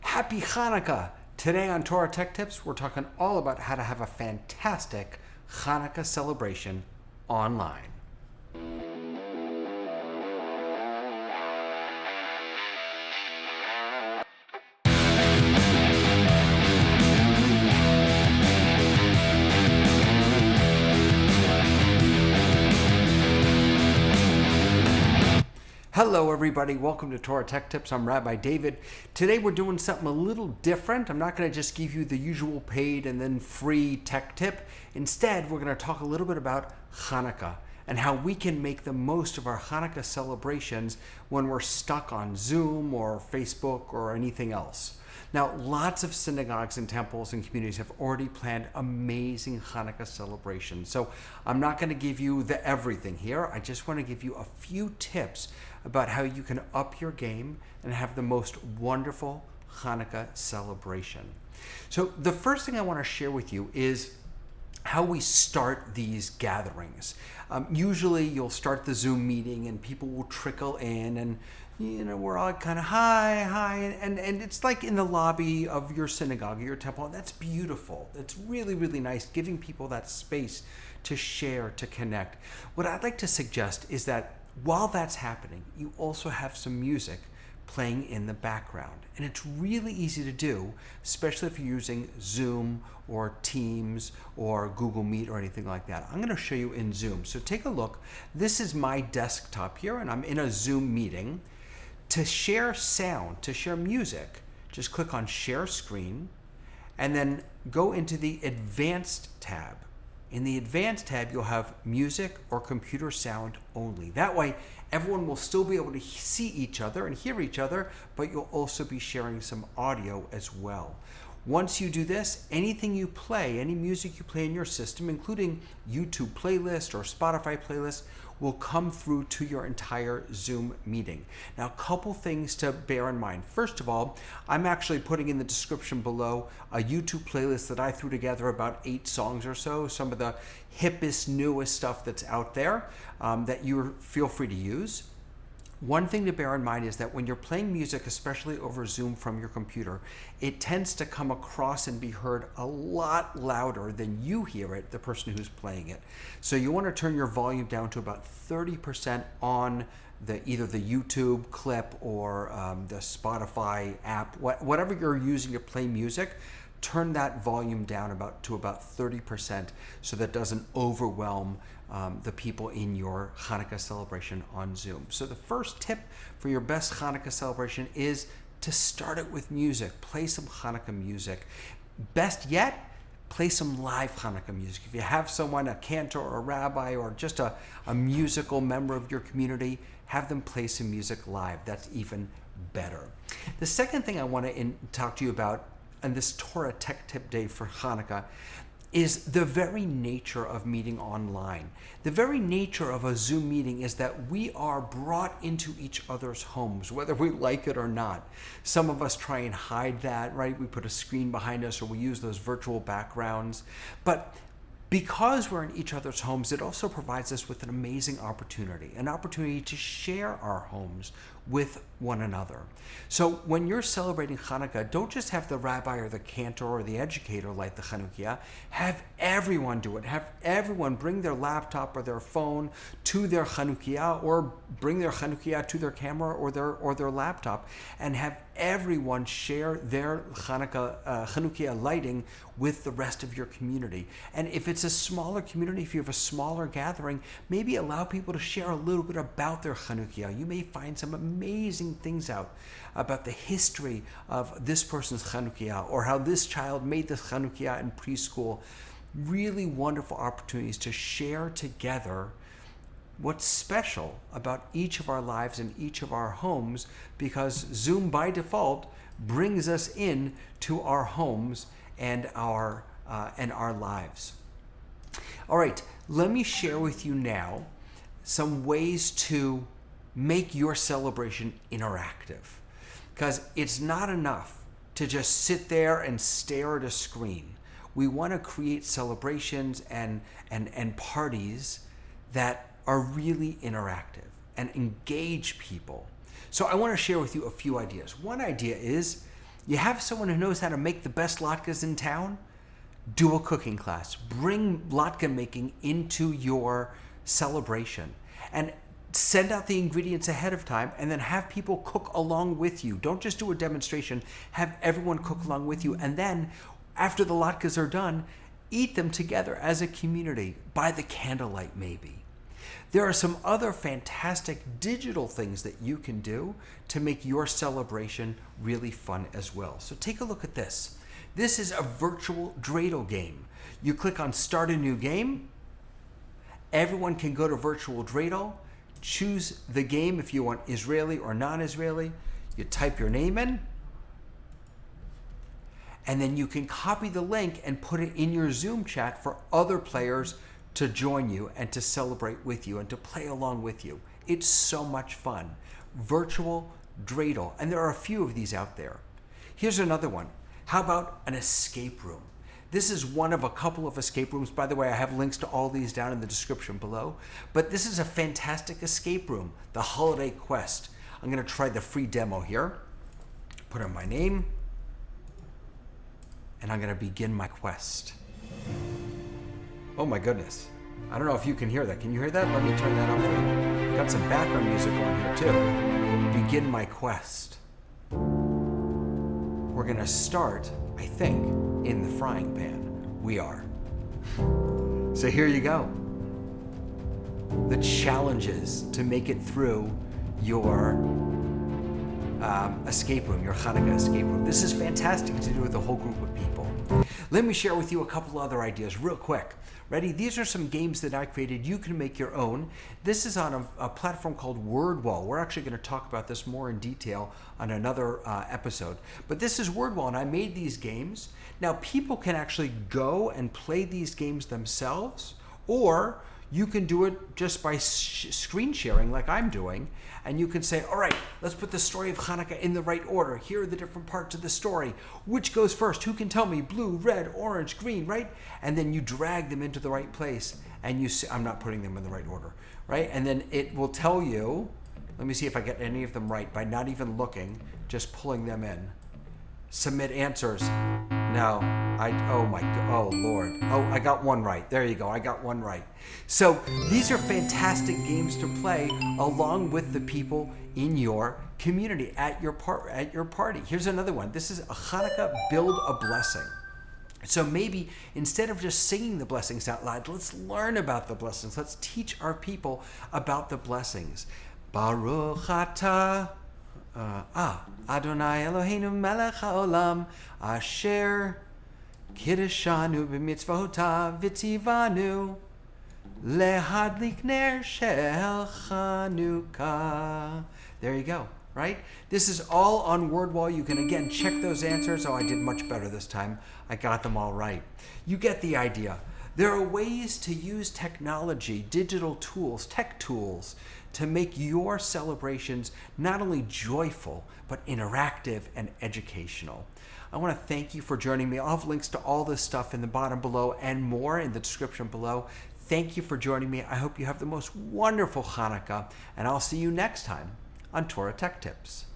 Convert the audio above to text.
Happy Hanukkah! Today on Torah Tech Tips, we're talking all about how to have a fantastic Hanukkah celebration online. Hello everybody, welcome to Torah Tech Tips. I'm Rabbi David. Today we're doing something a little different. I'm not going to just give you the usual paid and then free tech tip. Instead, we're going to talk a little bit about Hanukkah and how we can make the most of our Hanukkah celebrations when we're stuck on Zoom or Facebook or anything else. Now, lots of synagogues and temples and communities have already planned amazing Hanukkah celebrations. So I'm not going to give you the everything here. I just want to give you a few tips about how you can up your game and have the most wonderful Hanukkah celebration. So the first thing I want to share with you is how we start these gatherings. Usually you'll start the Zoom meeting and people will trickle in and we're all kind of hi, and it's like in the lobby of your synagogue or your temple, and that's beautiful. It's really, really nice, giving people that space to share, to connect. What I'd like to suggest is that while that's happening, you also have some music playing in the background. And it's really easy to do, especially if you're using Zoom or Teams or Google Meet or anything like that. I'm going to show you in Zoom. So take a look. This is my desktop here, and I'm in a Zoom meeting. To share sound, to share music, just click on Share Screen and then go into the Advanced tab. In the Advanced tab, you'll have music or computer sound only. That way, everyone will still be able to see each other and hear each other, but you'll also be sharing some audio as well. Once you do this, anything you play, any music you play in your system, including YouTube playlist or Spotify playlist, will come through to your entire Zoom meeting. Now, a couple things to bear in mind. First of all, I'm actually putting in the description below a YouTube playlist that I threw together, about 8 songs or so, some of the hippest, newest stuff that's out there that you feel free to use. One thing to bear in mind is that when you're playing music, especially over Zoom from your computer, it tends to come across and be heard a lot louder than you hear it, the person who's playing it. So you want to turn your volume down to about 30% on either the YouTube clip or the Spotify app, whatever you're using to play music. Turn that volume down to about 30% so that doesn't overwhelm the people in your Hanukkah celebration on Zoom. So the first tip for your best Hanukkah celebration is to start it with music. Play some Hanukkah music. Best yet, play some live Hanukkah music. If you have someone, a cantor or a rabbi or just a musical member of your community, have them play some music live. That's even better. The second thing I want to talk to you about on this Torah Tech Tip Day for Hanukkah is the very nature of meeting online. The very nature of a Zoom meeting is that we are brought into each other's homes, whether we like it or not. Some of us try and hide that, right? We put a screen behind us or we use those virtual backgrounds. But because we're in each other's homes, it also provides us with an amazing opportunity, to share our homes with one another. So when you're celebrating Hanukkah, don't just have the rabbi or the cantor or the educator light the Hanukkah. Have everyone do it. Have everyone bring their laptop or their phone to their Hanukkah, or bring their Hanukkah to their camera or their laptop, and have everyone share their Hanukkah lighting with the rest of your community. And if it's a smaller community, if you have a smaller gathering, maybe allow people to share a little bit about their Hanukkah. You may find some amazing things out about the history of this person's Hanukkah or how this child made this Hanukkah in preschool. Really wonderful opportunities to share together what's special about each of our lives and each of our homes, because Zoom by default brings us in to our homes and our lives. All right, let me share with you now some ways to make your celebration interactive, because it's not enough to just sit there and stare at a screen. We want to create celebrations and parties that are really interactive and engage people. So I want to share with you a few ideas. One idea is You have someone who knows how to make the best latkes in town? Do a cooking class. Bring latke making into your celebration and send out the ingredients ahead of time, and then have people cook along with you. Don't just do a demonstration. Have everyone cook along with you. And then after the latkes are done, eat them together as a community by the candlelight maybe. There are some other fantastic digital things that you can do to make your celebration really fun as well. So take a look at this. This is a virtual dreidel game. You click on Start a New Game. Everyone can go to virtual dreidel, choose the game if you want Israeli or non-Israeli. You type your name in, and then you can copy the link and put it in your Zoom chat for other players to join you and to celebrate with you and to play along with you. It's so much fun. Virtual dreidel, and there are a few of these out there. Here's another one. How about an escape room? This is one of a couple of escape rooms. By the way, I have links to all these down in the description below. But this is a fantastic escape room, the Holiday Quest. I'm going to try the free demo here. Put in my name. And I'm going to begin my quest. Oh my goodness. I don't know if you can hear that. Can you hear that? Let me turn that off for you. Got some background music on here too. Begin my quest. We're going to start, I think, in the frying pan. We are. So here you go. The challenges to make it through your escape room, your Hanukkah escape room. This is fantastic to do with a whole group of people. Let me share with you a couple other ideas real quick. Ready? These are some games that I created. You can make your own. This is on a platform called WordWall. We're actually going to talk about this more in detail on another episode. But this is WordWall, and I made these games. Now, people can actually go and play these games themselves, or you can do it just by screen sharing like I'm doing, and you can say, all right, let's put the story of Hanukkah in the right order. Here are the different parts of the story. Which goes first? Who can tell me? Blue, red, orange, green, right? And then you drag them into the right place, and you see, I'm not putting them in the right order, right? And then it will tell you, let me see if I get any of them right by not even looking, just pulling them in. Submit answers. No, oh Lord. Oh, I got one right. There you go, I got one right. So these are fantastic games to play along with the people in your community at your party. Here's another one. This is a Hanukkah Build a Blessing. So maybe instead of just singing the blessings out loud, let's learn about the blessings. Let's teach our people about the blessings. Baruch atah Adonai Eloheinu melech haolam asher kiddushanu b'mitzvotav v'tzivanu lehadlik ner shel Chanukah. There you go, right? This is all on WordWall. You can again check those answers. Oh, I did much better this time. I got them all right. You get the idea. There are ways to use technology, digital tools, tech tools, to make your celebrations not only joyful, but interactive and educational. I want to thank you for joining me. I'll have links to all this stuff in the bottom below and more in the description below. Thank you for joining me. I hope you have the most wonderful Hanukkah, and I'll see you next time on Torah Tech Tips.